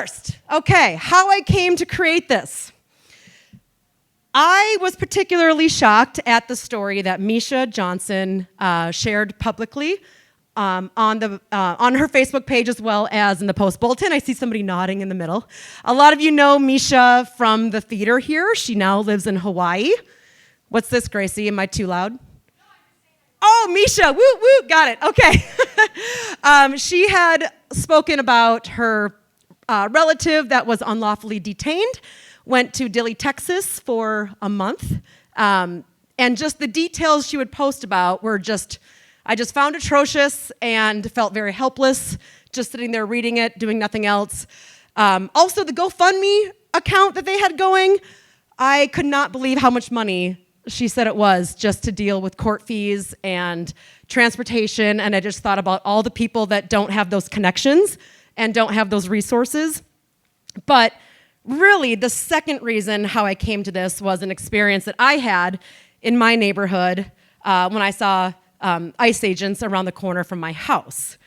first, okay, how I came to create this. I was particularly shocked at the story that Misha Johnson shared publicly on her Facebook page as well as in the Post Bulletin. I see somebody nodding in the middle. A lot of you know Misha from the theater here. She now lives in Hawaii. What's this, Gracie? Am I too loud? Oh, Misha, woo, woo, got it, okay. She had spoken about her relative that was unlawfully detained, went to Dilley, Texas for a month, and just the details she would post about were I just found atrocious and felt very helpless, just sitting there reading it, doing nothing else. Also, the GoFundMe account that they had going, I could not believe how much money she said it was just to deal with court fees and transportation, and I just thought about all the people that don't have those connections and don't have those resources. But really, the second reason how I came to this was an experience that I had in my neighborhood when I saw ICE agents around the corner from my house.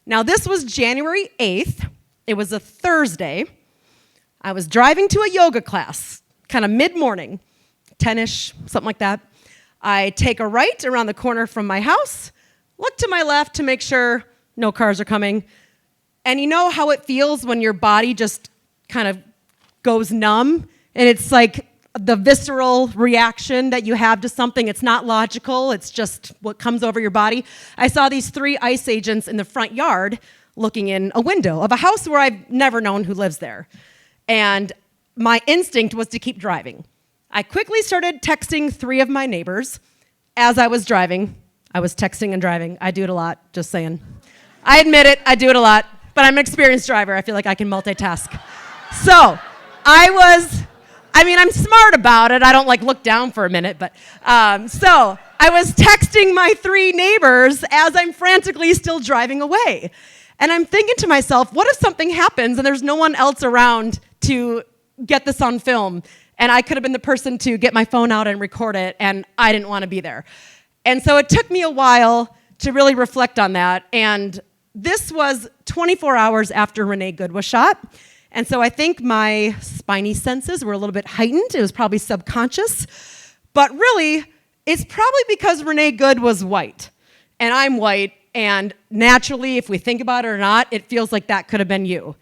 Now, this was January 8th. It was a Thursday. I was driving to a yoga class, kind of mid-morning, 10-ish, something like that. I take a right around the corner from my house, look to my left to make sure no cars are coming. And you know how it feels when your body just kind of goes numb? And it's like the visceral reaction that you have to something. It's not logical. It's just what comes over your body. I saw these 3 ICE agents in the front yard looking in a window of a house where I've never known who lives there. And my instinct was to keep driving. I quickly started texting 3 of my neighbors as I was driving. I was texting and driving. I do it a lot, just saying. I admit it, I do it a lot, but I'm an experienced driver. I feel like I can multitask. So I'm smart about it. I don't look down for a minute, but so I was texting my 3 neighbors as I'm frantically still driving away. And I'm thinking to myself, what if something happens and there's no one else around to get this on film? And I could have been the person to get my phone out and record it, and I didn't want to be there. And so it took me a while to really reflect on that. And this was 24 hours after Renee Good was shot. And so I think my spidey senses were a little bit heightened. It was probably subconscious. But really, it's probably because Renee Good was white, and I'm white. And naturally, if we think about it or not, it feels like that could have been you.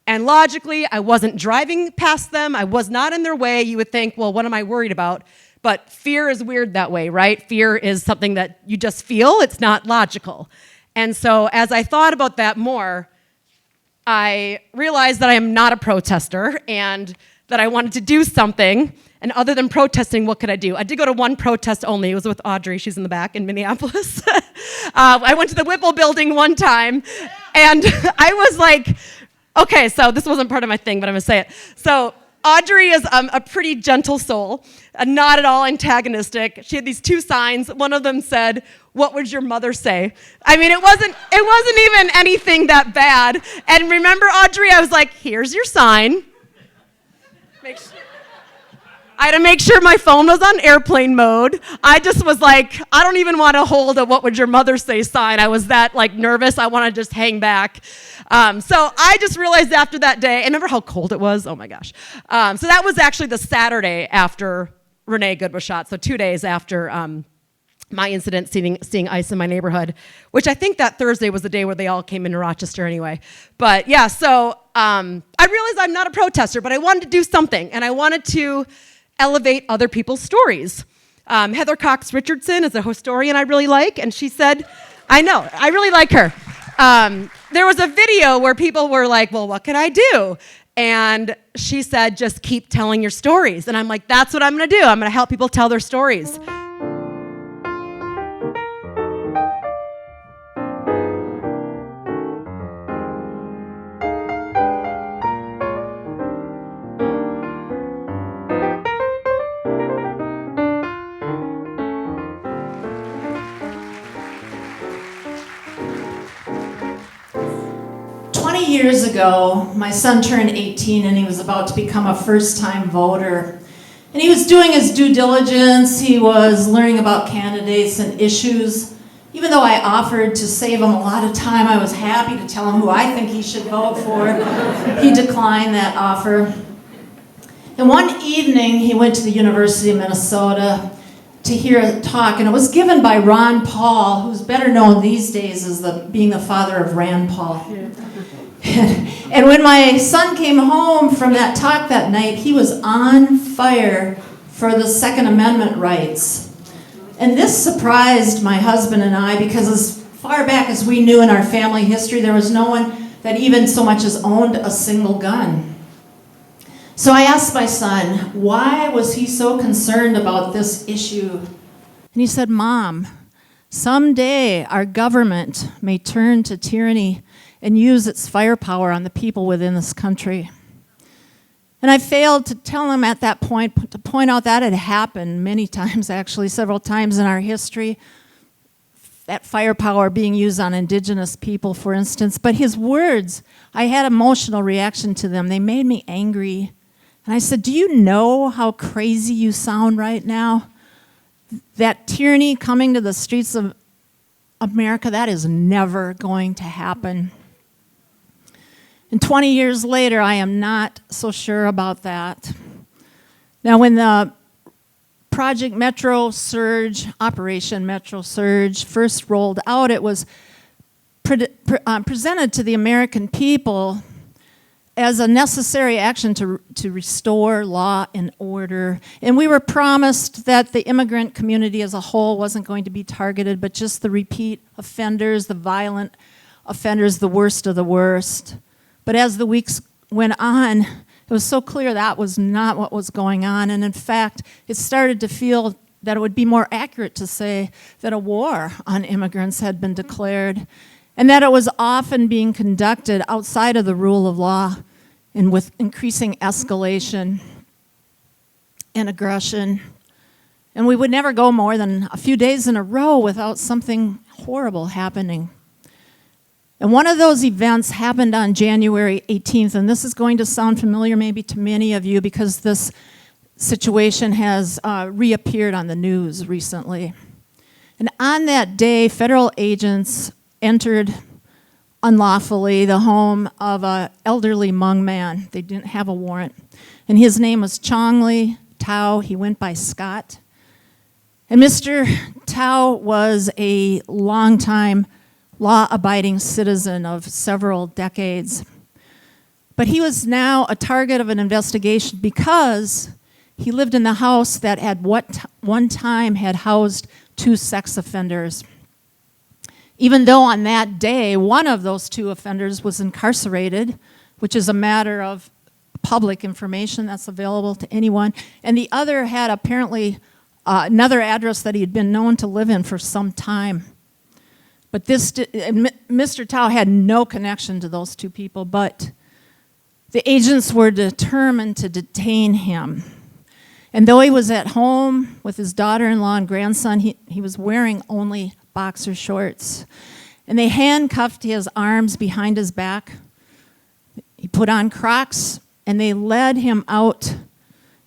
And logically, I wasn't driving past them. I was not in their way. You would think, well, what am I worried about? But fear is weird that way, right? Fear is something that you just feel. It's not logical. And so as I thought about that more, I realized that I am not a protester and that I wanted to do something. And other than protesting, what could I do? I did go to one protest only. It was with Audrey. She's in the back in Minneapolis. I went to the Whipple building one time, and I was like, okay, so this wasn't part of my thing, but I'm going to say it. So Audrey is a pretty gentle soul, not at all antagonistic. She had these 2 signs. One of them said, "What would your mother say?" I mean, it wasn't even anything that bad. And remember, Audrey, I was like, here's your sign. I had to make sure my phone was on airplane mode. I just was like, I don't even want to hold a "what would your mother say" sign. I was that nervous. I want to just hang back. So I just realized after that day, and remember how cold it was? Oh my gosh. So that was actually the Saturday after Renee Good was shot. So 2 days after my incident seeing ICE in my neighborhood, which I think that Thursday was the day where they all came into Rochester anyway. But yeah, so I realized I'm not a protester, but I wanted to do something, and I wanted to elevate other people's stories. Heather Cox Richardson is a historian I really like, and she said, I know, I really like her. There was a video where people were like, well, what can I do? And she said, just keep telling your stories. And I'm like, that's what I'm going to do. I'm going to help people tell their stories. 20 years ago, my son turned 18 and he was about to become a first-time voter. And he was doing his due diligence, he was learning about candidates and issues, Even though I offered to save him a lot of time, I was happy to tell him who I think he should vote for. He declined that offer. And one evening, he went to the University of Minnesota to hear a talk, and it was given by Ron Paul, who's better known these days as being the father of Rand Paul. And when my son came home from that talk that night, he was on fire for the Second Amendment rights. And this surprised my husband and I, because as far back as we knew in our family history, there was no one that even so much as owned a single gun. So I asked my son, why was he so concerned about this issue? And he said, Mom, someday our government may turn to tyranny and use its firepower on the people within this country. And I failed to tell him at that point, to point out that had happened many times, actually, several times in our history. That firepower being used on indigenous people, for instance. But his words, I had emotional reaction to them. They made me angry. And I said, do you know how crazy you sound right now? That tyranny coming to the streets of America, that is never going to happen. And 20 years later, I am not so sure about that. Now, when the Project Metro Surge, Operation Metro Surge, first rolled out, it was presented to the American people as a necessary action to restore law and order. And we were promised that the immigrant community as a whole wasn't going to be targeted, but just the repeat offenders, the violent offenders, the worst of the worst. But as the weeks went on, it was so clear that was not what was going on. And in fact, it started to feel that it would be more accurate to say that a war on immigrants had been declared, and that it was often being conducted outside of the rule of law and with increasing escalation and aggression. And we would never go more than a few days in a row without something horrible happening. And one of those events happened on January 18th, and this is going to sound familiar maybe to many of you because this situation has reappeared on the news recently. And on that day, federal agents entered unlawfully the home of an elderly Hmong man. They didn't have a warrant. And his name was Chong-Li Tao. He went by Scott. And Mr. Tao was a longtime law-abiding citizen of several decades. But he was now a target of an investigation because he lived in the house that at one time had housed 2 sex offenders. Even though on that day, one of those 2 offenders was incarcerated, which is a matter of public information that's available to anyone, and the other had apparently another address that he had been known to live in for some time. But Mr. Tao had no connection to those 2 people, but the agents were determined to detain him. And though he was at home with his daughter-in-law and grandson, he was wearing only boxer shorts. And they handcuffed his arms behind his back. He put on Crocs, and they led him out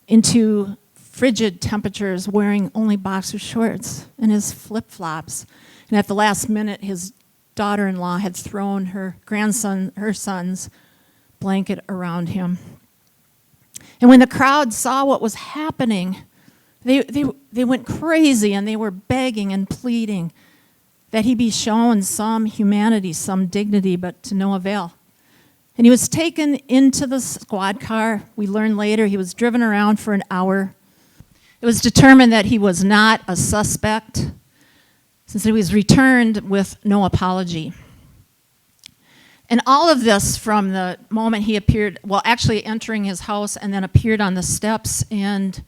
into frigid temperatures wearing only boxer shorts and his flip-flops. And at the last minute, his daughter-in-law had thrown her son's blanket around him. And when the crowd saw what was happening, they went crazy, and they were begging and pleading that he be shown some humanity, some dignity, but to no avail. And he was taken into the squad car. We learned later he was driven around for an hour. It was determined that he was not a suspect, since he was returned with no apology. And all of this from the moment he appeared, well, actually entering his house and then appeared on the steps and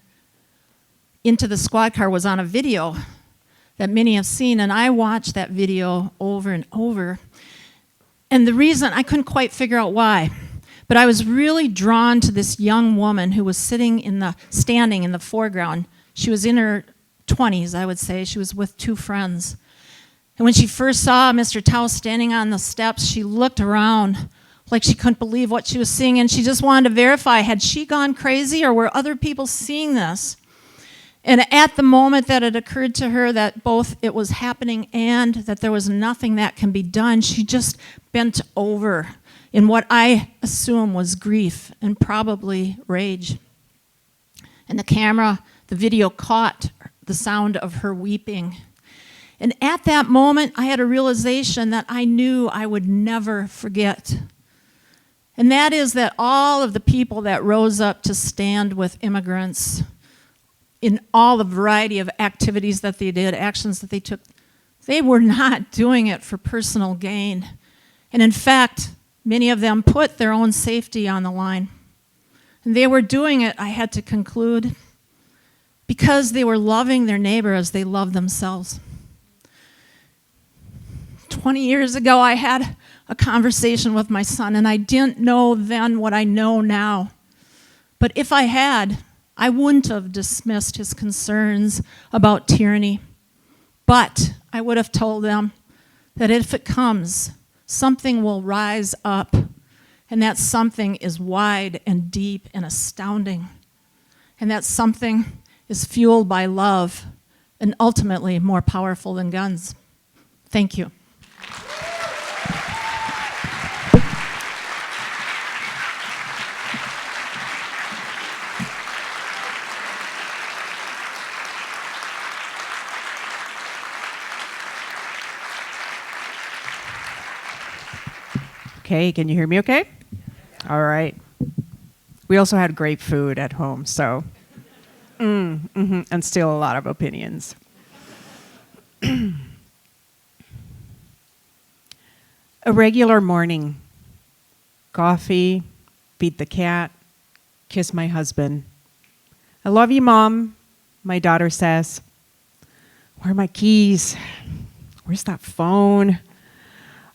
into the squad car, was on a video that many have seen. And I watched that video over and over. And the reason, I couldn't quite figure out why, but I was really drawn to this young woman who was standing in the foreground. She was in her 20s, I would say. She was with 2 friends. And when she first saw Mr. Tao standing on the steps, she looked around like she couldn't believe what she was seeing, and she just wanted to verify, had she gone crazy or were other people seeing this? And at the moment that it occurred to her that both it was happening and that there was nothing that can be done, she just bent over in what I assume was grief and probably rage. And the video caught the sound of her weeping. And at that moment, I had a realization that I knew I would never forget. And that is that all of the people that rose up to stand with immigrants in all the variety of activities that they did, actions that they took, they were not doing it for personal gain. And in fact, many of them put their own safety on the line. And they were doing it, I had to conclude, because they were loving their neighbor as they loved themselves. 20 years ago, I had a conversation with my son, and I didn't know then what I know now. But if I had, I wouldn't have dismissed his concerns about tyranny. But I would have told them that if it comes, something will rise up, and that something is wide and deep and astounding. And that something is fueled by love and ultimately more powerful than guns. Thank you. Okay, can you hear me okay? All right. We also had great food at home, so, and still a lot of opinions. A regular morning. Coffee, feed the cat, kiss my husband. I love you, Mom, my daughter says. Where are my keys? Where's that phone?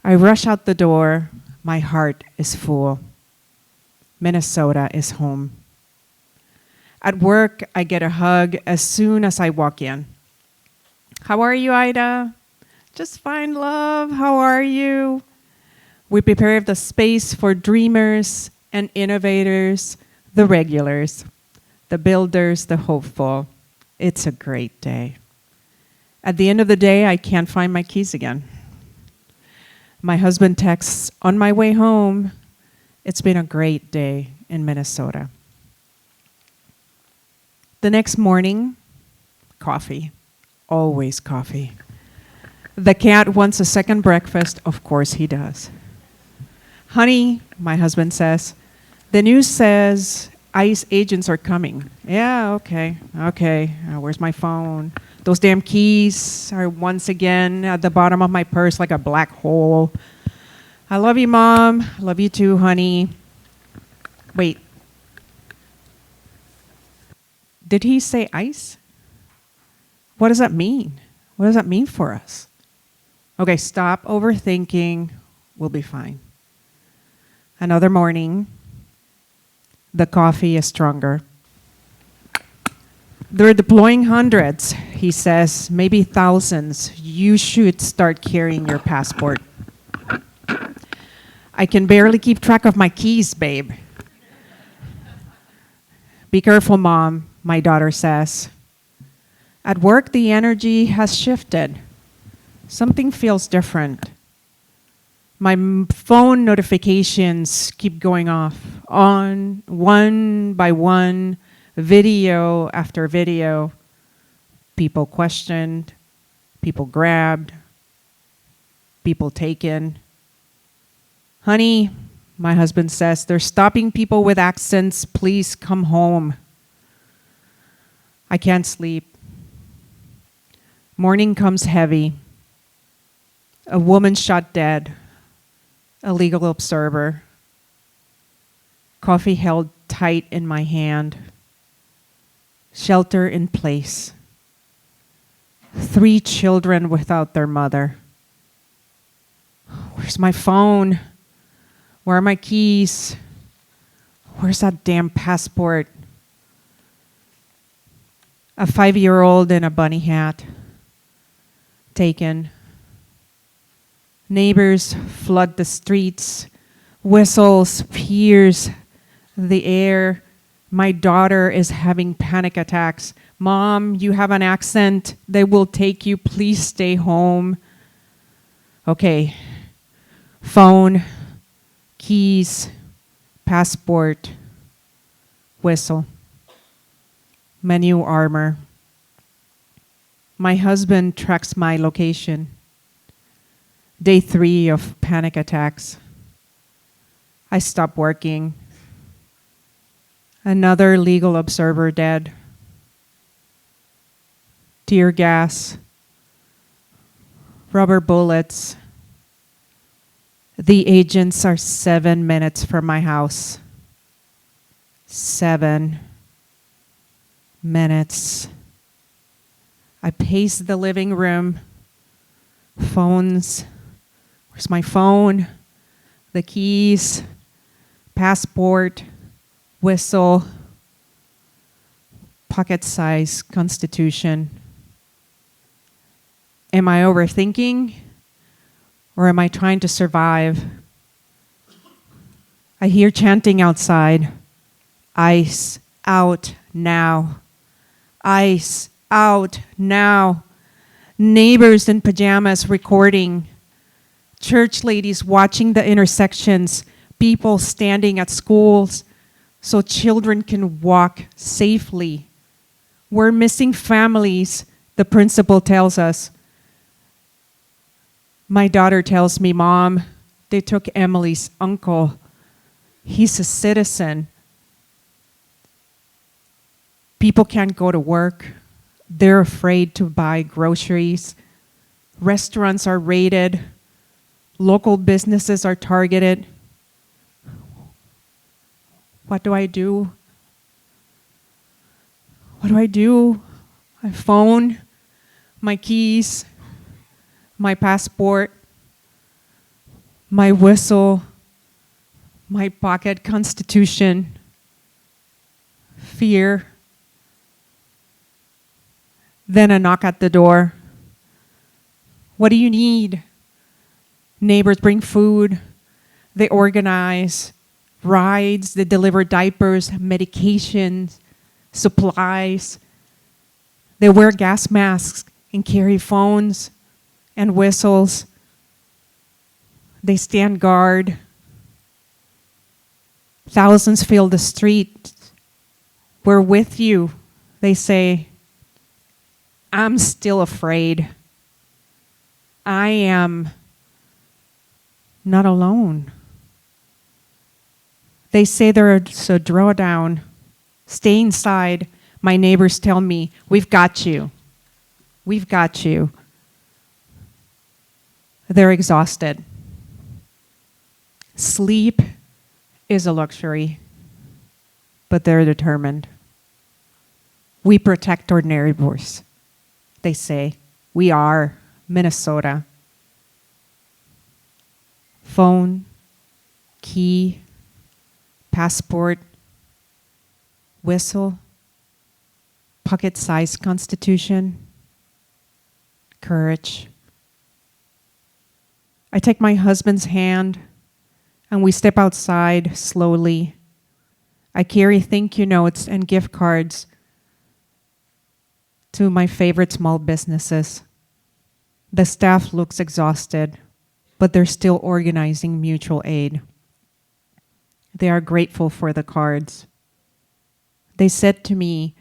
I rush out the door. My heart is full. Minnesota is home. At work, I get a hug as soon as I walk in. How are you, Ida? Just fine, love. How are you? We prepare the space for dreamers and innovators, the regulars, the builders, the hopeful. It's a great day. At the end of the day, I can't find my keys again. My husband texts, on my way home, it's been a great day in Minnesota. The next morning, coffee. Always coffee. The cat wants a second breakfast. Of course he does. Honey, my husband says, the news says ICE agents are coming. Yeah, okay. Where's my phone? Those damn keys are once again at the bottom of my purse like a black hole. I love you, Mom. I love you too, honey. Wait. Did he say ICE? What does that mean? What does that mean for us? Okay, stop overthinking. We'll be fine. Another morning, the coffee is stronger. They're deploying hundreds, he says, maybe thousands. You should start carrying your passport. I can barely keep track of my keys, babe. Be careful, Mom, my daughter says. At work, the energy has shifted. Something feels different. My phone notifications keep going off, on one by one, video after video. People questioned, people grabbed, people taken. Honey, my husband says, they're stopping people with accents. Please come home. I can't sleep. Morning comes heavy. A woman shot dead. A legal observer. Coffee held tight in my hand. Shelter in place. 3 children without their mother. Where's my phone? Where are my keys? Where's that damn passport? A 5-year-old in a bunny hat. Taken. Neighbors flood the streets. Whistles pierce the air. My daughter is having panic attacks. Mom, you have an accent. They will take you. Please stay home. Okay. Phone, keys, passport, whistle, menu armor. My husband tracks my location. Day 3 of panic attacks. I stop working. Another legal observer dead. Tear gas. Rubber bullets. The agents are 7 minutes from my house. 7 minutes. I pace the living room. Phones. Where's my phone? The keys. Passport. Whistle. Pocket-sized Constitution. Am I overthinking? Or am I trying to survive? I hear chanting outside. Ice out now. Ice out now. Neighbors in pajamas recording. Church ladies watching the intersections. People standing at schools so children can walk safely. We're missing families, the principal tells us. My daughter tells me, Mom, they took Emily's uncle. He's a citizen. People can't go to work. They're afraid to buy groceries. Restaurants are raided. Local businesses are targeted. What do I do? What do I do? My phone, my keys, my passport, my whistle, my pocket Constitution, fear. Then a knock at the door. What do you need? Neighbors bring food. They organize rides. They deliver diapers, medications, supplies. They wear gas masks and carry phones and whistles. They stand guard. Thousands fill the streets. We're with you, they say. I'm still afraid. I am not alone. They say there's a drawdown. Stay inside. My neighbors tell me, we've got you. We've got you. They're exhausted. Sleep is a luxury, but they're determined. We protect our neighbors, they say. We are Minnesota. Phone, key, passport, whistle, pocket-sized Constitution, courage. I take my husband's hand and we step outside slowly. I carry thank you notes and gift cards to my favorite small businesses. The staff looks exhausted, but they're still organizing mutual aid. They are grateful for the cards. They said to me,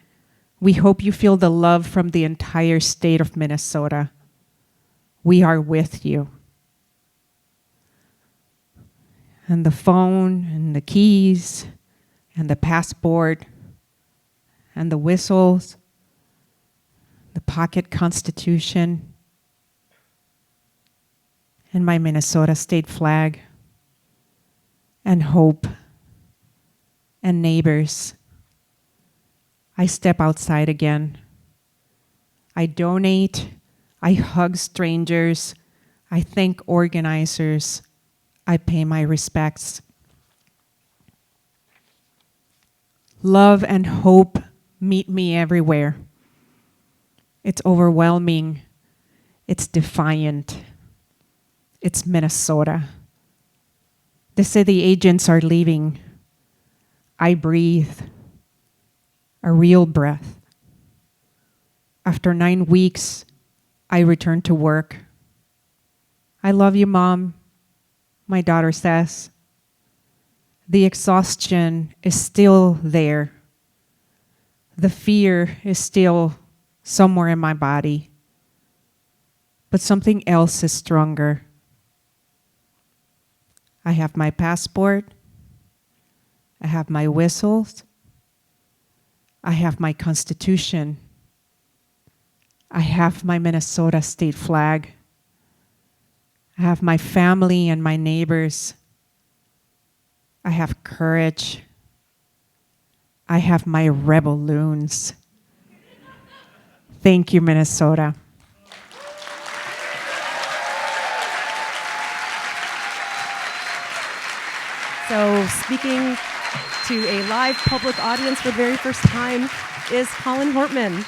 we hope you feel the love from the entire state of Minnesota. We are with you. And the phone and the keys and the passport and the whistles, the pocket Constitution, and my Minnesota state flag, and hope, and neighbors. I step outside again. I donate. I hug strangers. I thank organizers. I pay my respects. Love and hope meet me everywhere. It's overwhelming. It's defiant. It's Minnesota. They say the agents are leaving. I breathe a real breath. After 9 weeks, I returned to work. I love you, Mom, my daughter says. The exhaustion is still there. The fear is still somewhere in my body. But something else is stronger. I have my passport. I have my whistles. I have my Constitution. I have my Minnesota state flag. I have my family and my neighbors. I have courage. I have my rebel loons. Thank you, Minnesota. So speaking to a live public audience for the very first time is Colin Hortman.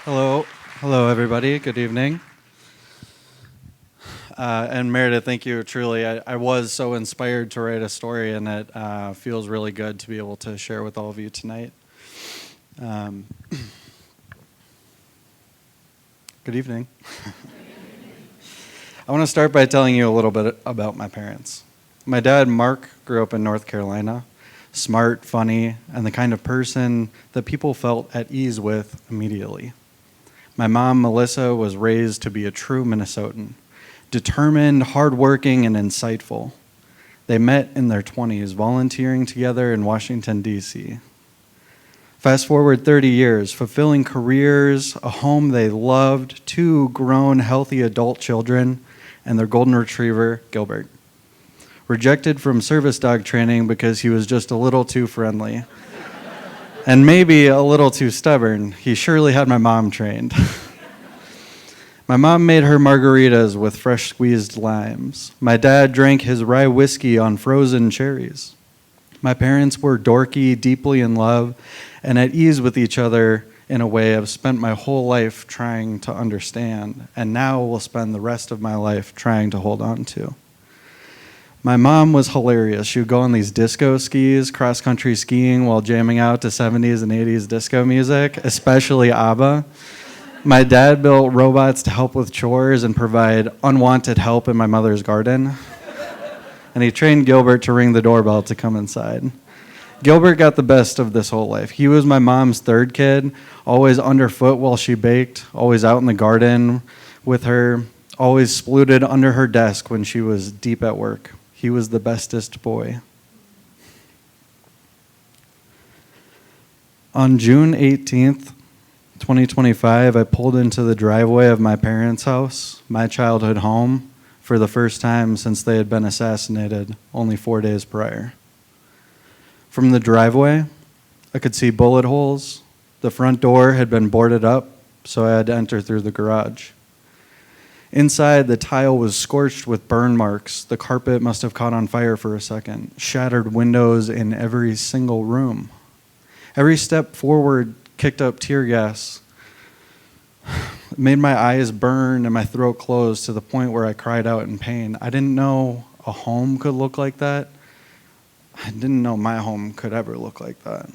Hello, everybody. Good evening. And Meredith, thank you. Truly, I was so inspired to write a story, and it feels really good to be able to share with all of you tonight. Good evening. I want to start by telling you a little bit about my parents. My dad, Mark, grew up in North Carolina, smart, funny, and the kind of person that people felt at ease with immediately. My mom, Melissa, was raised to be a true Minnesotan, determined, hardworking, and insightful. They met in their 20s, volunteering together in Washington, D.C. Fast forward 30 years, fulfilling careers, a home they loved, 2 grown, healthy adult children, and their golden retriever, Gilbert. Rejected from service dog training because he was just a little too friendly. And maybe a little too stubborn. He surely had my mom trained. My mom made her margaritas with fresh squeezed limes. My dad drank his rye whiskey on frozen cherries. My parents were dorky, deeply in love, and at ease with each other in a way I've spent my whole life trying to understand, and now will spend the rest of my life trying to hold on to. My mom was hilarious. She would go on these disco skis, cross-country skiing while jamming out to 70s and 80s disco music, especially ABBA. My dad built robots to help with chores and provide unwanted help in my mother's garden. And he trained Gilbert to ring the doorbell to come inside. Gilbert got the best of this whole life. He was my mom's 3rd kid, always underfoot while she baked, always out in the garden with her, always splooted under her desk when she was deep at work. He was the bestest boy. On June 18th, 2025, I pulled into the driveway of my parents' house, my childhood home, for the first time since they had been assassinated only 4 days prior. From the driveway, I could see bullet holes. The front door had been boarded up, so I had to enter through the garage. Inside, the tile was scorched with burn marks. The carpet must have caught on fire for a second. Shattered windows in every single room. Every step forward kicked up tear gas. It made my eyes burn and my throat close to the point where I cried out in pain. I didn't know a home could look like that. I didn't know my home could ever look like that.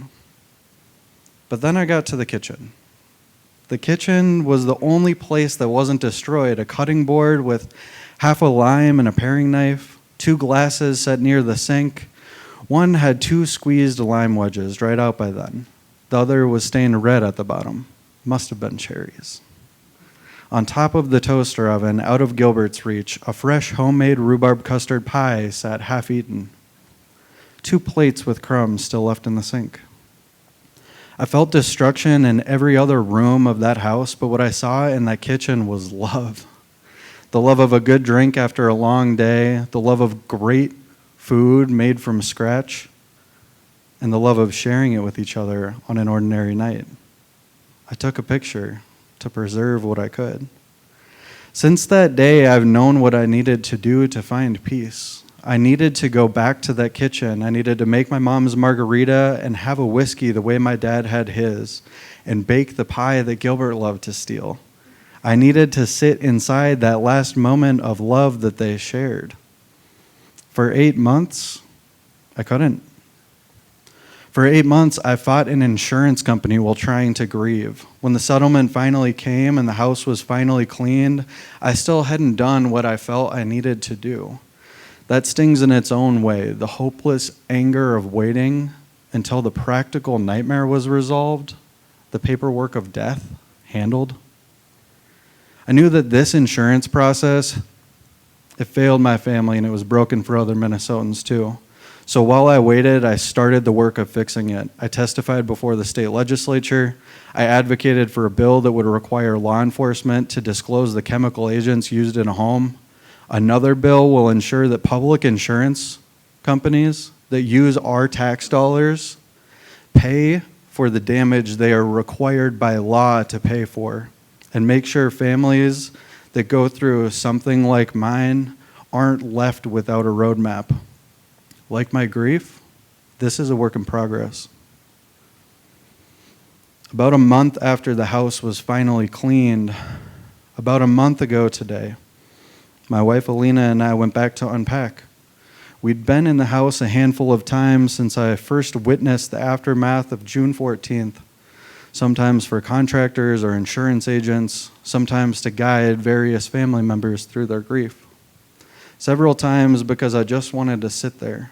But then I got to the kitchen. The kitchen was the only place that wasn't destroyed. A cutting board with half a lime and a paring knife, 2 glasses set near the sink. One had 2 squeezed lime wedges dried out by then. The other was stained red at the bottom. Must have been cherries. On top of the toaster oven, out of Gilbert's reach, a fresh homemade rhubarb custard pie sat half-eaten. 2 plates with crumbs still left in the sink. I felt destruction in every other room of that house, but what I saw in that kitchen was love. The love of a good drink after a long day, the love of great food made from scratch, and the love of sharing it with each other on an ordinary night. I took a picture to preserve what I could. Since that day, I've known what I needed to do to find peace. I needed to go back to that kitchen. I needed to make my mom's margarita and have a whiskey the way my dad had his, and bake the pie that Gilbert loved to steal. I needed to sit inside that last moment of love that they shared. For 8 months, I couldn't. For 8 months, I fought an insurance company while trying to grieve. When the settlement finally came and the house was finally cleaned, I still hadn't done what I felt I needed to do. That stings in its own way, the hopeless anger of waiting until the practical nightmare was resolved, the paperwork of death handled. I knew that this insurance process, it failed my family and it was broken for other Minnesotans too. So while I waited, I started the work of fixing it. I testified before the state legislature. I advocated for a bill that would require law enforcement to disclose the chemical agents used in a home. Another bill will ensure that public insurance companies that use our tax dollars pay for the damage they are required by law to pay for, and make sure families that go through something like mine aren't left without a roadmap. Like my grief, this is a work in progress. About a month after the house was finally cleaned, about a month ago today, my wife Alina and I went back to unpack. We'd been in the house a handful of times since I first witnessed the aftermath of June 14th, sometimes for contractors or insurance agents, sometimes to guide various family members through their grief. Several times because I just wanted to sit there.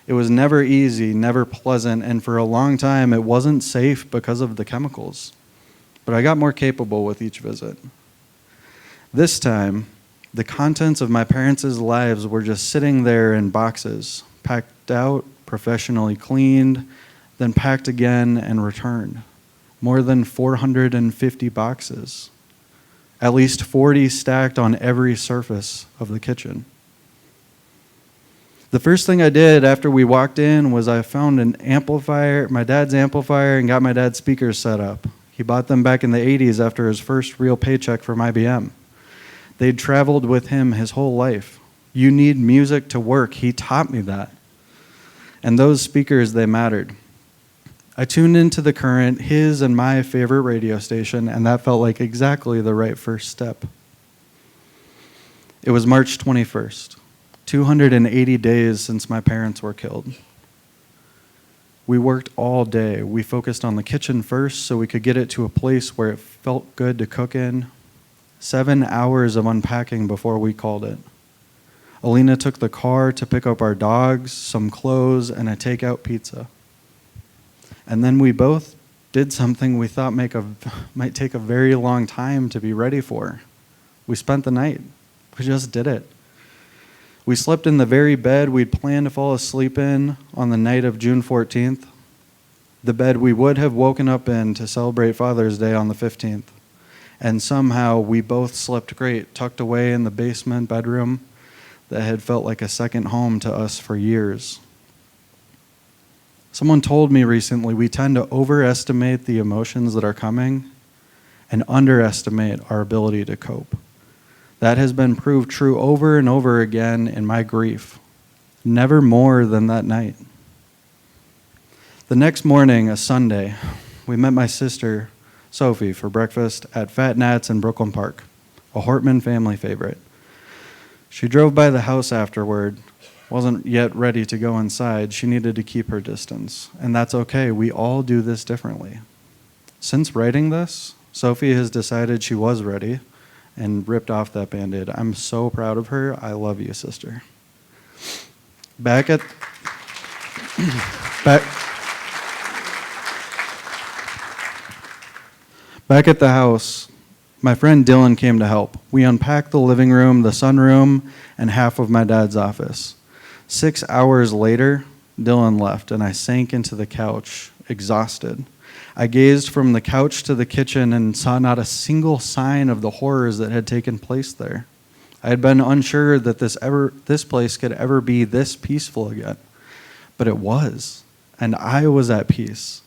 It was never easy, never pleasant, and for a long time it wasn't safe because of the chemicals. But I got more capable with each visit. This time, the contents of my parents' lives were just sitting there in boxes, packed out, professionally cleaned, then packed again and returned. More than 450 boxes. At least 40 stacked on every surface of the kitchen. The first thing I did after we walked in was I found an amplifier, my dad's amplifier, and got my dad's speakers set up. He bought them back in the 80s after his first real paycheck from IBM. They'd traveled with him his whole life. You need music to work. He taught me that. And those speakers, they mattered. I tuned into The Current, his and my favorite radio station, and that felt like exactly the right first step. It was March 21st, 280 days since my parents were killed. We worked all day. We focused on the kitchen first so we could get it to a place where it felt good to cook in. 7 hours of unpacking before we called it. Alina took the car to pick up our dogs, some clothes, and a takeout pizza. And then we both did something we thought might take a very long time to be ready for. We spent the night. We just did it. We slept in the very bed we'd planned to fall asleep in on the night of June 14th, the bed we would have woken up in to celebrate Father's Day on the 15th. And somehow we both slept great, tucked away in the basement bedroom that had felt like a second home to us for years. Someone told me recently we tend to overestimate the emotions that are coming and underestimate our ability to cope. That has been proved true over and over again in my grief, never more than that night. The next morning, a Sunday, we met my sister, Sophie, for breakfast at Fat Nats in Brooklyn Park, a Hortman family favorite. She drove by the house afterward, wasn't yet ready to go inside. She needed to keep her distance, and that's okay. We all do this differently. Since writing this, Sophie has decided she was ready and ripped off that Band-Aid. I'm so proud of her. I love you, sister. Back at the house, my friend Dylan came to help. We unpacked the living room, the sunroom, and half of my dad's office. 6 hours later, Dylan left, and I sank into the couch, exhausted. I gazed from the couch to the kitchen and saw not a single sign of the horrors that had taken place there. I had been unsure that this place could ever be this peaceful again. But it was, and I was at peace.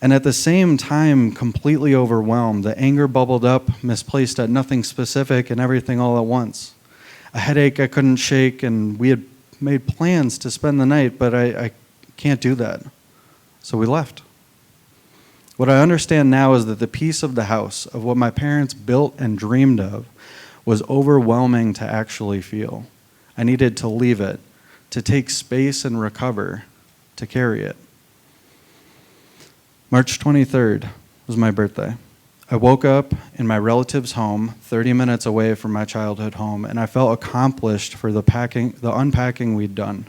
And at the same time, completely overwhelmed. The anger bubbled up, misplaced at nothing specific and everything all at once. A headache I couldn't shake, and we had made plans to spend the night, but I can't do that. So we left. What I understand now is that the peace of the house, of what my parents built and dreamed of, was overwhelming to actually feel. I needed to leave it, to take space and recover, to carry it. March 23rd was my birthday. I woke up in my relative's home, 30 minutes away from my childhood home, and I felt accomplished for the unpacking we'd done,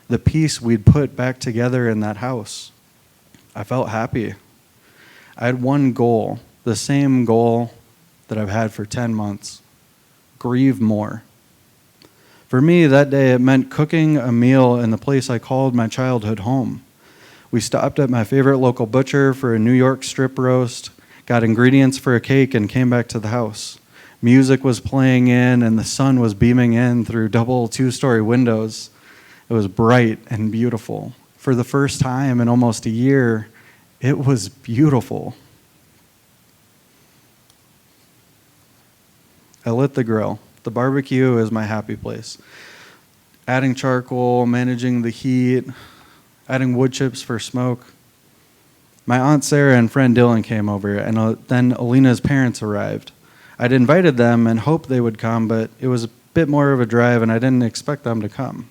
the piece we'd put back together in that house. I felt happy. I had one goal, the same goal that I've had for 10 months: grieve more. For me, that day, it meant cooking a meal in the place I called my childhood home. We stopped at my favorite local butcher for a New York strip roast, got ingredients for a cake, and came back to the house. Music was playing in, and the sun was beaming in through double 2-story windows. It was bright and beautiful. For the first time in almost a year, it was beautiful. I lit the grill. The barbecue is my happy place. Adding charcoal, managing the heat, adding wood chips for smoke. My Aunt Sarah and friend Dylan came over, and then Alina's parents arrived. I'd invited them and hoped they would come, but it was a bit more of a drive, and I didn't expect them to come.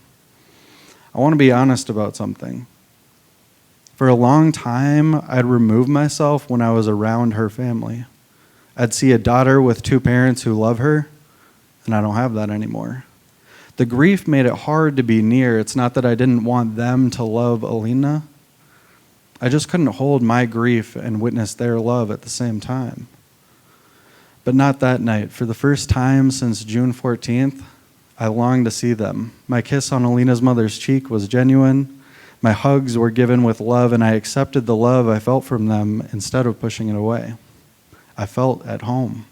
I want to be honest about something. For a long time, I'd remove myself when I was around her family. I'd see a daughter with 2 parents who love her, and I don't have that anymore. The grief made it hard to be near. It's not that I didn't want them to love Alina. I just couldn't hold my grief and witness their love at the same time. But not that night. For the first time since June 14th, I longed to see them. My kiss on Alina's mother's cheek was genuine. My hugs were given with love, and I accepted the love I felt from them instead of pushing it away. I felt at home.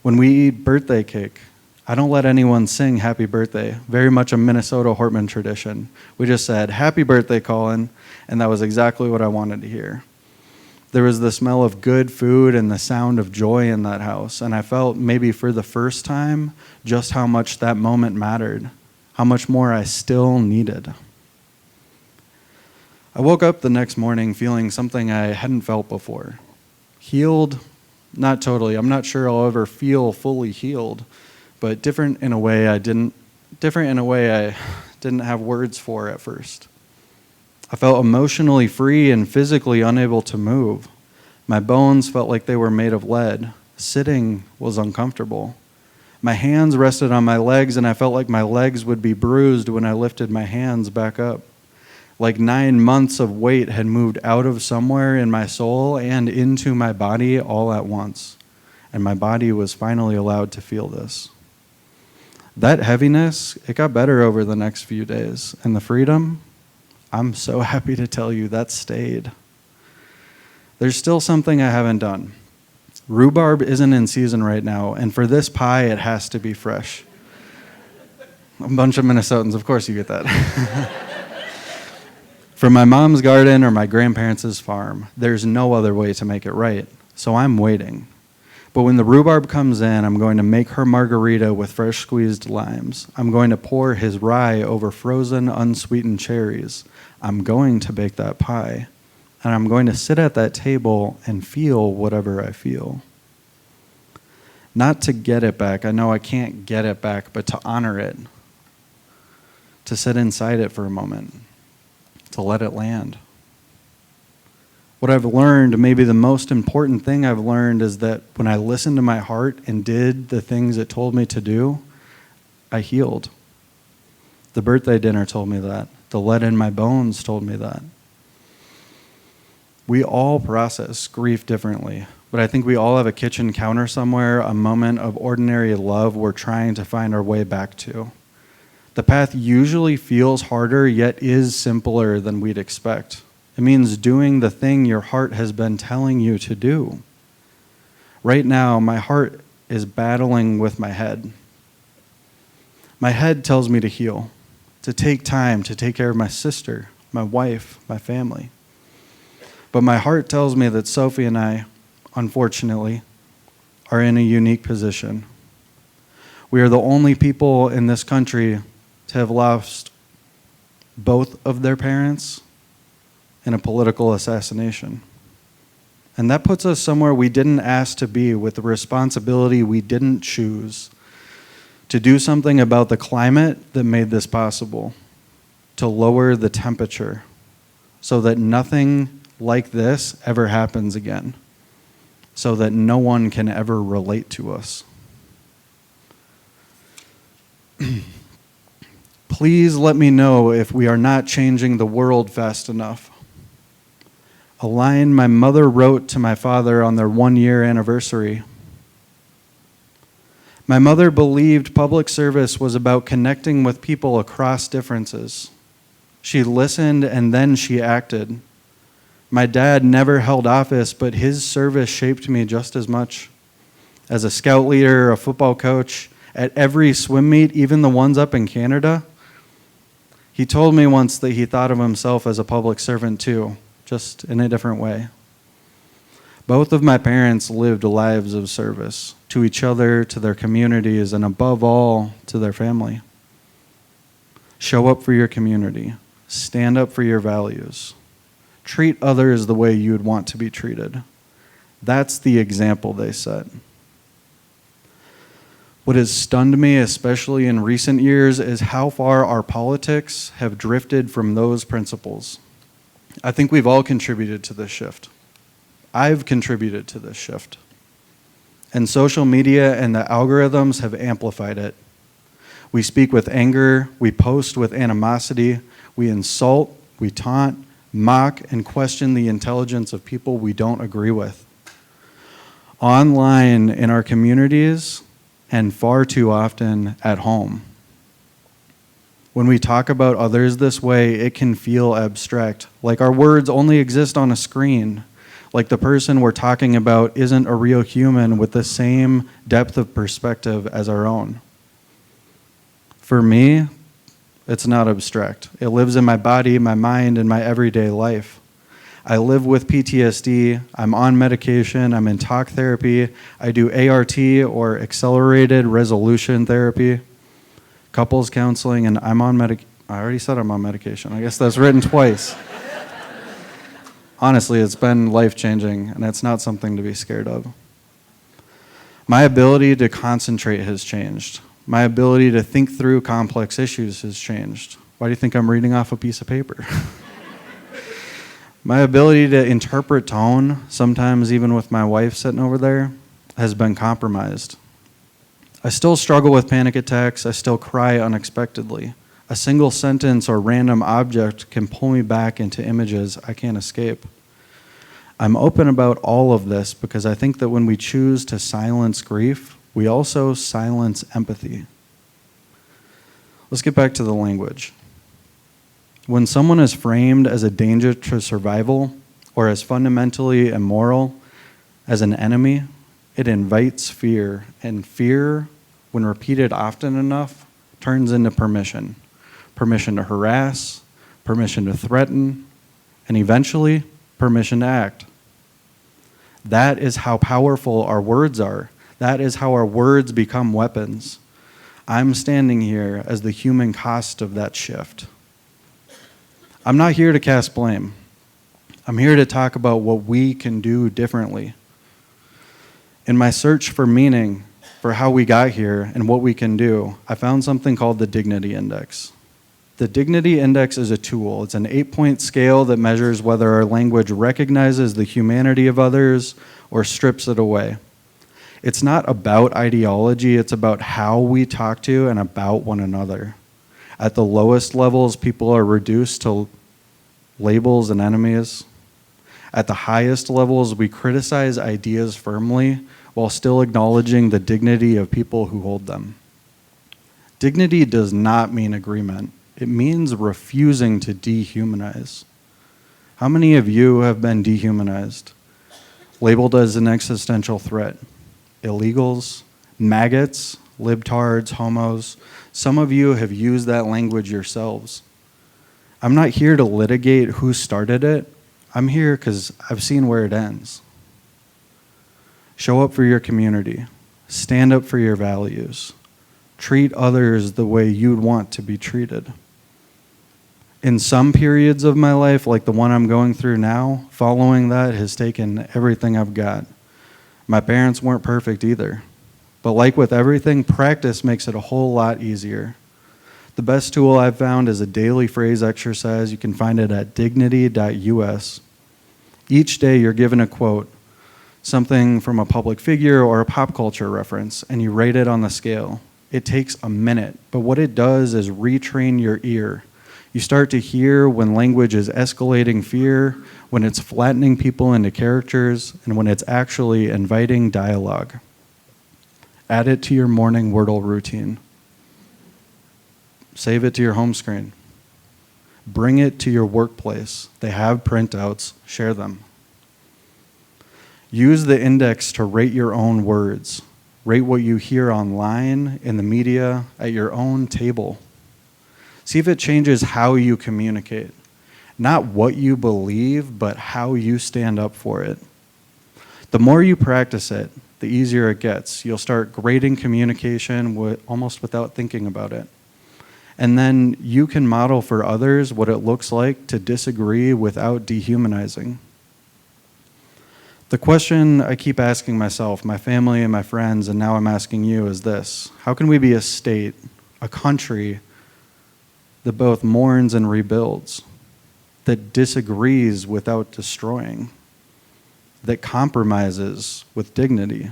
When we eat birthday cake, I don't let anyone sing happy birthday, very much a Minnesota Hortman tradition. We just said, happy birthday, Colin, and that was exactly what I wanted to hear. There was the smell of good food and the sound of joy in that house, and I felt maybe for the first time just how much that moment mattered, how much more I still needed. I woke up the next morning feeling something I hadn't felt before. Healed, not totally. I'm not sure I'll ever feel fully healed, but different in a way I didn't have words for at first. I felt emotionally free and physically unable to move. My bones felt like they were made of lead. Sitting was uncomfortable. My hands rested on my legs, and I felt like my legs would be bruised when I lifted my hands back up. Like 9 months of weight had moved out of somewhere in my soul and into my body all at once. And my body was finally allowed to feel this. That heaviness, it got better over the next few days. And the freedom, I'm so happy to tell you that stayed. There's still something I haven't done. Rhubarb isn't in season right now, and for this pie, it has to be fresh. A bunch of Minnesotans, of course you get that. From my mom's garden or my grandparents' farm, there's no other way to make it right, so I'm waiting. But when the rhubarb comes in, I'm going to make her margarita with fresh squeezed limes. I'm going to pour his rye over frozen, unsweetened cherries. I'm going to bake that pie. And I'm going to sit at that table and feel whatever I feel. Not to get it back. I know I can't get it back, but to honor it. To sit inside it for a moment. To let it land. What I've learned, maybe the most important thing I've learned, is that when I listened to my heart and did the things it told me to do, I healed. The birthday dinner told me that. The lead in my bones told me that. We all process grief differently, but I think we all have a kitchen counter somewhere, a moment of ordinary love we're trying to find our way back to. The path usually feels harder, yet is simpler than we'd expect. It means doing the thing your heart has been telling you to do. Right now, my heart is battling with my head. My head tells me to heal, to take time to take care of my sister, my wife, my family. But my heart tells me that Sophie and I, unfortunately, are in a unique position. We are the only people in this country to have lost both of their parents in a political assassination. And that puts us somewhere we didn't ask to be, with the responsibility we didn't choose, to do something about the climate that made this possible, to lower the temperature so that nothing like this ever happens again, so that no one can ever relate to us. Please let me know if we are not changing the world fast enough. A line my mother wrote to my father on their 1-year anniversary. My mother believed public service was about connecting with people across differences. She listened and then she acted. My dad never held office, but his service shaped me just as much. As a scout leader, a football coach, at every swim meet, even the ones up in Canada, he told me once that he thought of himself as a public servant too, just in a different way. Both of my parents lived lives of service to each other, to their communities, and above all, to their family. Show up for your community. Stand up for your values. Treat others the way you would want to be treated. That's the example they set. What has stunned me, especially in recent years, is how far our politics have drifted from those principles. I think we've all contributed to this shift. I've contributed to this shift. And social media and the algorithms have amplified it. We speak with anger, we post with animosity, we insult, we taunt, mock, and question the intelligence of people we don't agree with. Online, in our communities, and far too often at home. When we talk about others this way, it can feel abstract, like our words only exist on a screen, like the person we're talking about isn't a real human with the same depth of perspective as our own. For me, it's not abstract. It lives in my body, my mind, and my everyday life. I live with PTSD, I'm on medication, I'm in talk therapy, I do ART or accelerated resolution therapy, couples counseling, and I'm on I already said I'm on medication. I guess that's written twice. Honestly, it's been life-changing, and it's not something to be scared of. My ability to concentrate has changed. My ability to think through complex issues has changed. Why do you think I'm reading off a piece of paper? My ability to interpret tone, sometimes even with my wife sitting over there, has been compromised. I still struggle with panic attacks. I still cry unexpectedly. A single sentence or random object can pull me back into images I can't escape. I'm open about all of this because I think that when we choose to silence grief, we also silence empathy. Let's get back to the language. When someone is framed as a danger to survival or as fundamentally immoral, as an enemy, it invites fear. And fear, when repeated often enough, turns into permission. Permission to harass, permission to threaten, and eventually, permission to act. That is how powerful our words are. That is how our words become weapons. I'm standing here as the human cost of that shift. I'm not here to cast blame. I'm here to talk about what we can do differently. In my search for meaning, for how we got here and what we can do, I found something called the Dignity Index. The Dignity Index is a tool. It's an 8-point scale that measures whether our language recognizes the humanity of others or strips it away. It's not about ideology, it's about how we talk to and about one another. At the lowest levels, people are reduced to labels and enemies. At the highest levels, we criticize ideas firmly while still acknowledging the dignity of people who hold them. Dignity does not mean agreement. It means refusing to dehumanize. How many of you have been dehumanized? Labeled as an existential threat? Illegals, maggots, libtards, homos. Some of you have used that language yourselves. I'm not here to litigate who started it. I'm here because I've seen where it ends. Show up for your community. Stand up for your values. Treat others the way you'd want to be treated. In some periods of my life, like the one I'm going through now, following that has taken everything I've got. My parents weren't perfect either. But like with everything, practice makes it a whole lot easier. The best tool I've found is a daily phrase exercise. You can find it at dignity.us. Each day you're given a quote, something from a public figure or a pop culture reference, and you rate it on the scale. It takes a minute, but what it does is retrain your ear. You start to hear when language is escalating fear, when it's flattening people into characters, and when it's actually inviting dialogue. Add it to your morning Wordle routine. Save it to your home screen. Bring it to your workplace. They have printouts. Share them. Use the index to rate your own words. Rate what you hear online, in the media, at your own table. See if it changes how you communicate. Not what you believe, but how you stand up for it. The more you practice it, the easier it gets. You'll start grading communication almost without thinking about it. And then you can model for others what it looks like to disagree without dehumanizing. The question I keep asking myself, my family and my friends, and now I'm asking you is this: how can we be a state, a country that both mourns and rebuilds, that disagrees without destroying, that compromises with dignity?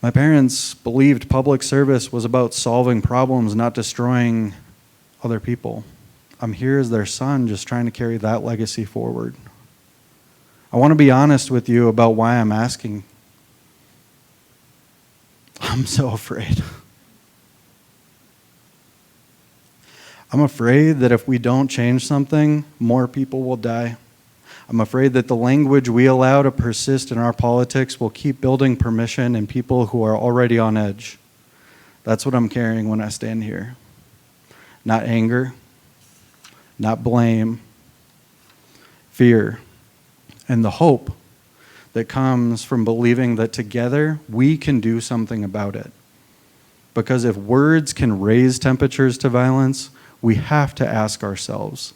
My parents believed public service was about solving problems, not destroying other people. I'm here as their son, just trying to carry that legacy forward. I want to be honest with you about why I'm asking. I'm so afraid. I'm afraid that if we don't change something, more people will die. I'm afraid that the language we allow to persist in our politics will keep building permission in people who are already on edge. That's what I'm carrying when I stand here. Not anger, not blame, fear, and the hope that comes from believing that together we can do something about it. Because if words can raise temperatures to violence, we have to ask ourselves,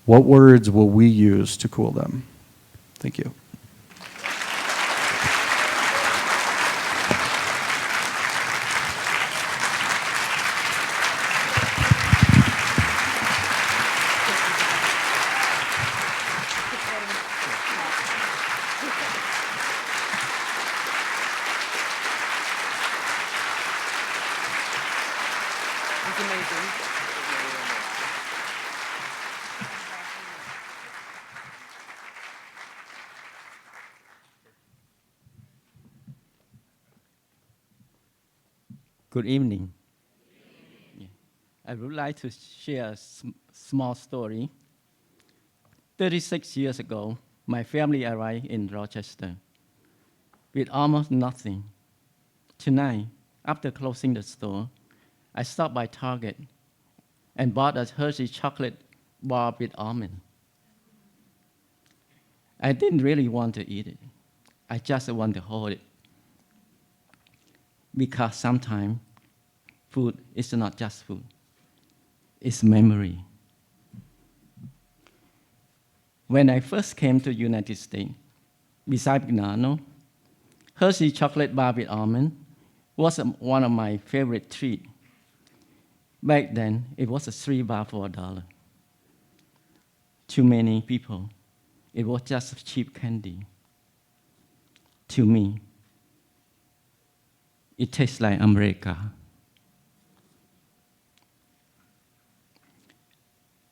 what words will we use to cool them? Thank you. Good evening. Yeah. I would like to share a small story. 36 years ago, my family arrived in Rochester with almost nothing. Tonight, after closing the store, I stopped by Target and bought a Hershey chocolate bar with almond. I didn't really want to eat it. I just want to hold it. Because sometimes food is not just food, it's memory. When I first came to the United States, beside Pignano, Hershey chocolate bar with almond was one of my favorite treats. Back then, it was a 3 bar for $1. To many people, it was just cheap candy. To me, it tastes like America.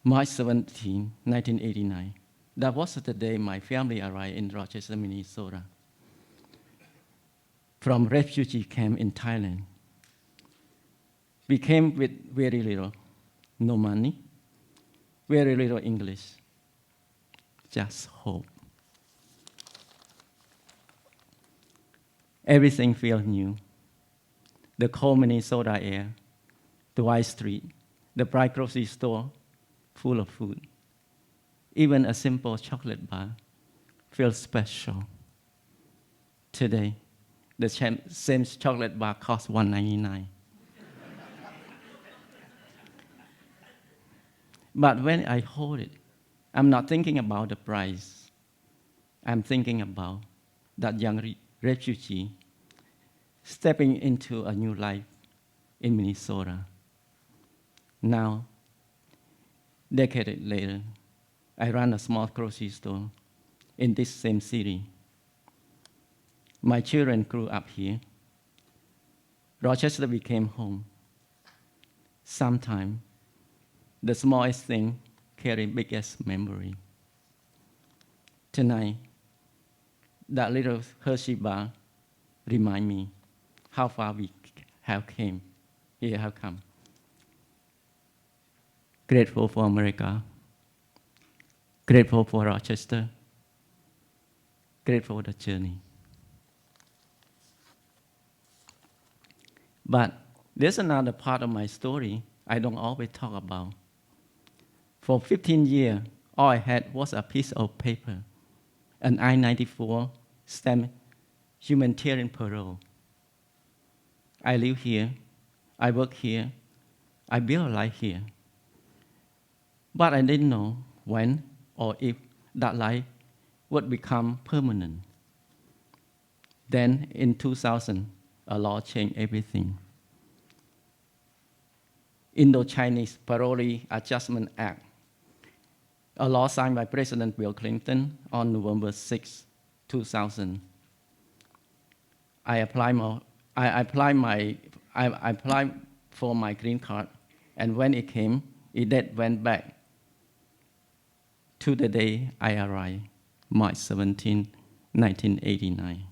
March 17, 1989. That was the day my family arrived in Rochester, Minnesota, from refugee camp in Thailand. We came with very little, no money, very little English, just hope. Everything felt new. The cold Minnesota air, the wide street, the bright grocery store full of food. Even a simple chocolate bar feels special. Today, the same chocolate bar costs $1.99. But when I hold it, I'm not thinking about the price. I'm thinking about that young refugee stepping into a new life in Minnesota. Now, decades later, I run a small grocery store in this same city. My children grew up here. Rochester became home. Sometimes, the smallest thing carry biggest memory. Tonight, that little Hershey bar remind me how far we have come. Grateful for America. Grateful for Rochester. Grateful for the journey. But there's another part of my story I don't always talk about. For 15 years, all I had was a piece of paper, an I-94 stamp humanitarian parole. I live here, I work here, I build a life here. But I didn't know when or if that life would become permanent. Then in 2000, a law changed everything. Indo-Chinese Parole Adjustment Act, a law signed by President Bill Clinton on November 6, 2000. I applied for my green card, and when it came, it went back to the day I arrived, March 17, 1989.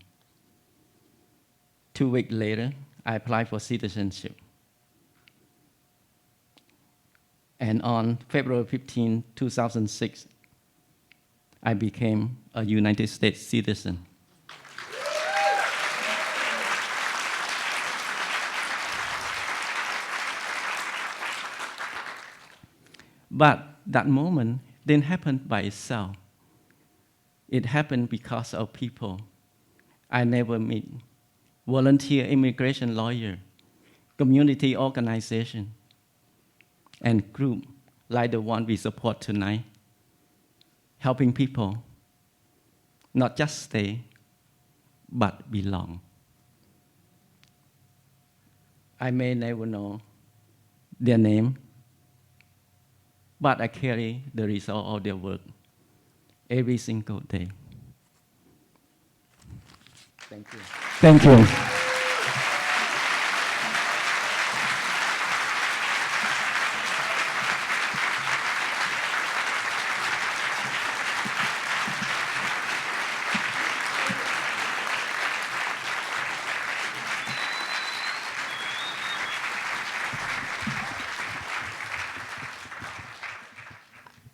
2 weeks later, I applied for citizenship. And on February 15, 2006, I became a United States citizen. But that moment didn't happen by itself. It happened because of people I never meet, volunteer immigration lawyer, community organization, and group like the one we support tonight, helping people not just stay, but belong. I may never know their name, but I carry the result of their work every single day. Thank you. Thank you.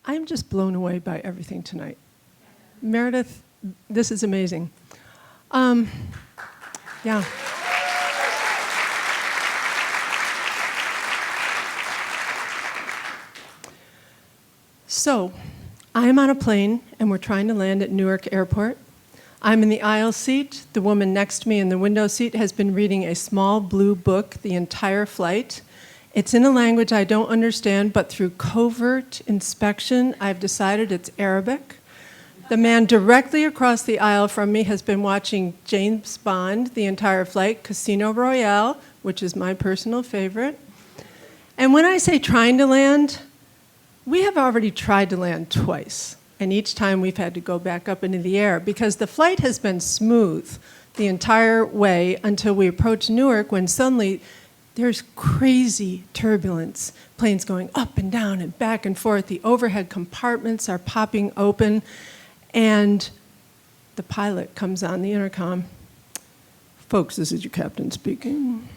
I'm just blown away by everything tonight. Meredith, this is amazing. Yeah. So, I'm on a plane and we're trying to land at Newark Airport. I'm in the aisle seat. The woman next to me in the window seat has been reading a small blue book the entire flight. It's in a language I don't understand, but through covert inspection, I've decided it's Arabic. The man directly across the aisle from me has been watching James Bond the entire flight, Casino Royale, which is my personal favorite. And when I say trying to land, we have already tried to land twice. And each time we've had to go back up into the air because the flight has been smooth the entire way until we approach Newark when suddenly there's crazy turbulence, planes going up and down and back and forth. The overhead compartments are popping open, and the pilot comes on the intercom. Folks, this is your captain speaking.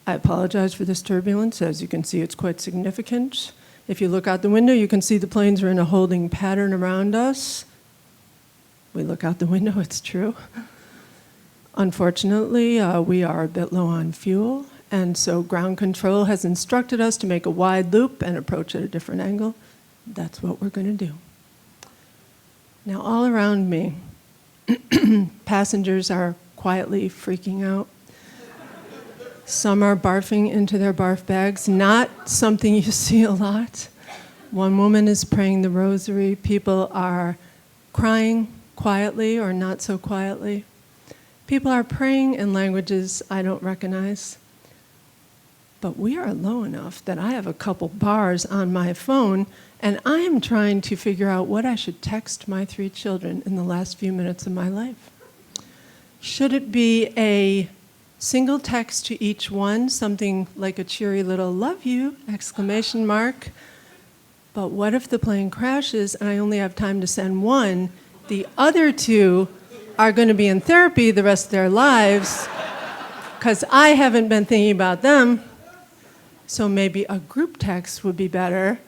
I apologize for this turbulence. As you can see, it's quite significant. If you look out the window, you can see the planes are in a holding pattern around us. We look out the window, it's true. Unfortunately, we are a bit low on fuel, and so ground control has instructed us to make a wide loop and approach at a different angle. That's what we're going to do. Now, all around me, passengers are quietly freaking out. Some are barfing into their barf bags, not something you see a lot. One woman is praying the rosary. People are crying quietly or not so quietly. People are praying in languages I don't recognize. But we are low enough that I have a couple bars on my phone, and I am trying to figure out what I should text my 3 children in the last few minutes of my life. Should it be a single text to each one, something like a cheery little "love you!" exclamation mark? But what if the plane crashes and I only have time to send one? The other 2 are going to be in therapy the rest of their lives because I haven't been thinking about them. So maybe a group text would be better.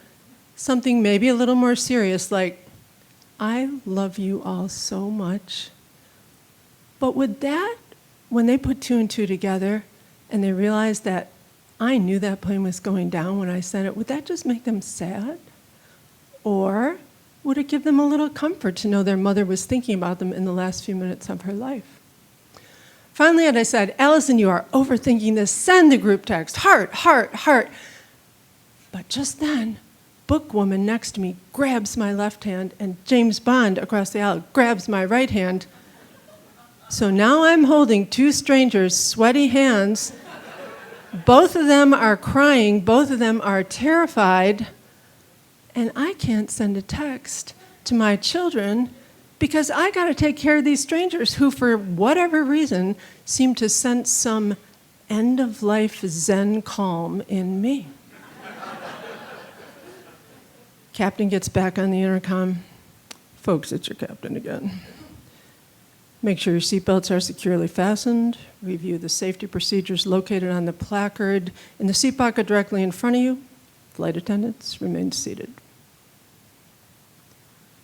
Something maybe a little more serious like, "I love you all so much." But would that, when they put 2 and 2 together and they realize that I knew that plane was going down when I sent it, would that just make them sad? Or would it give them a little comfort to know their mother was thinking about them in the last few minutes of her life? Finally, I said, "Allison, you are overthinking this. Send the group text. Heart, heart, heart." But just then, Bookwoman next to me grabs my left hand, and James Bond across the aisle grabs my right hand. So now I'm holding 2 strangers' sweaty hands. Both of them are crying. Both of them are terrified. And I can't send a text to my children because I got to take care of these strangers who, for whatever reason, seem to sense some end-of-life Zen calm in me. Captain gets back on the intercom. "Folks, it's your captain again. Make sure your seatbelts are securely fastened. Review the safety procedures located on the placard in the seat pocket directly in front of you. Flight attendants, remain seated."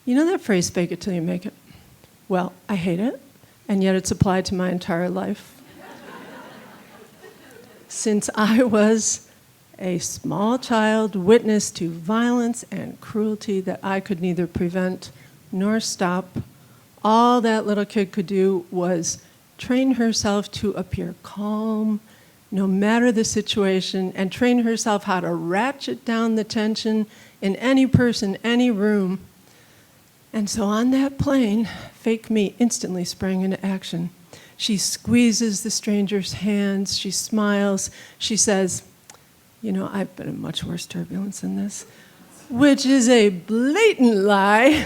You know that phrase, "fake it till you make it"? Well, I hate it, and yet it's applied to my entire life. Since I was a small child, witness to violence and cruelty that I could neither prevent nor stop, all that little kid could do was train herself to appear calm, no matter the situation, and train herself how to ratchet down the tension in any person, any room. And so on that plane, fake me instantly sprang into action. She squeezes the stranger's hands, she smiles, she says, "You know, I've been in much worse turbulence than this," which is a blatant lie.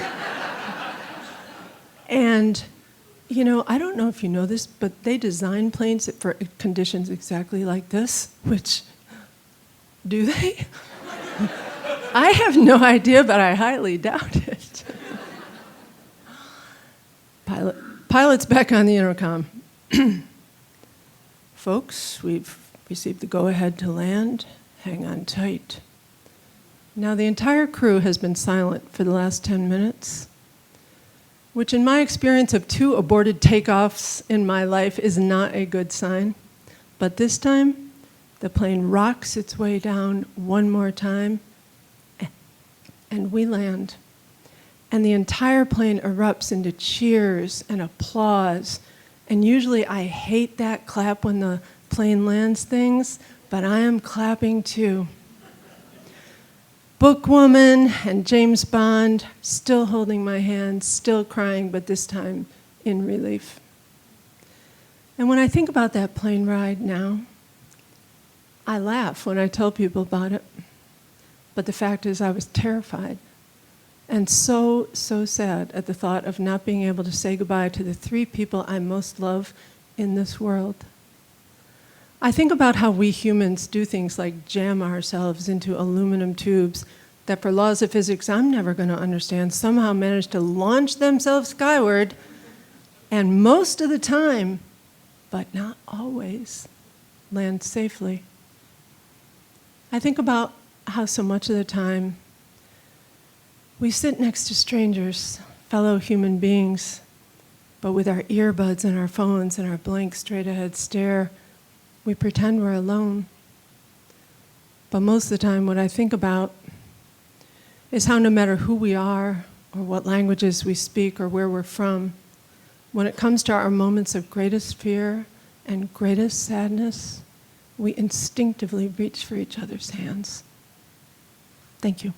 And, you know, I don't know if you know this, but they design planes for conditions exactly like this, which, do they? I have no idea, but I highly doubt it. Pilot's back on the intercom. "Folks, we've received the go-ahead to land. Hang on tight." Now, the entire crew has been silent for the last 10 minutes, which in my experience of 2 aborted takeoffs in my life is not a good sign. But this time, the plane rocks its way down one more time, and we land. And the entire plane erupts into cheers and applause. And usually I hate that clap when the plane lands things, but I am clapping too. Bookwoman and James Bond still holding my hand, still crying, but this time in relief. And when I think about that plane ride now, I laugh when I tell people about it. But the fact is I was terrified. And so sad at the thought of not being able to say goodbye to the 3 people I most love in this world. I think about how we humans do things like jam ourselves into aluminum tubes that, for laws of physics I'm never going to understand, somehow manage to launch themselves skyward, and most of the time, but not always, land safely. I think about how so much of the time we sit next to strangers, fellow human beings, but with our earbuds and our phones and our blank straight-ahead stare, we pretend we're alone. But most of the time, what I think about is how no matter who we are or what languages we speak or where we're from, when it comes to our moments of greatest fear and greatest sadness, we instinctively reach for each other's hands. Thank you.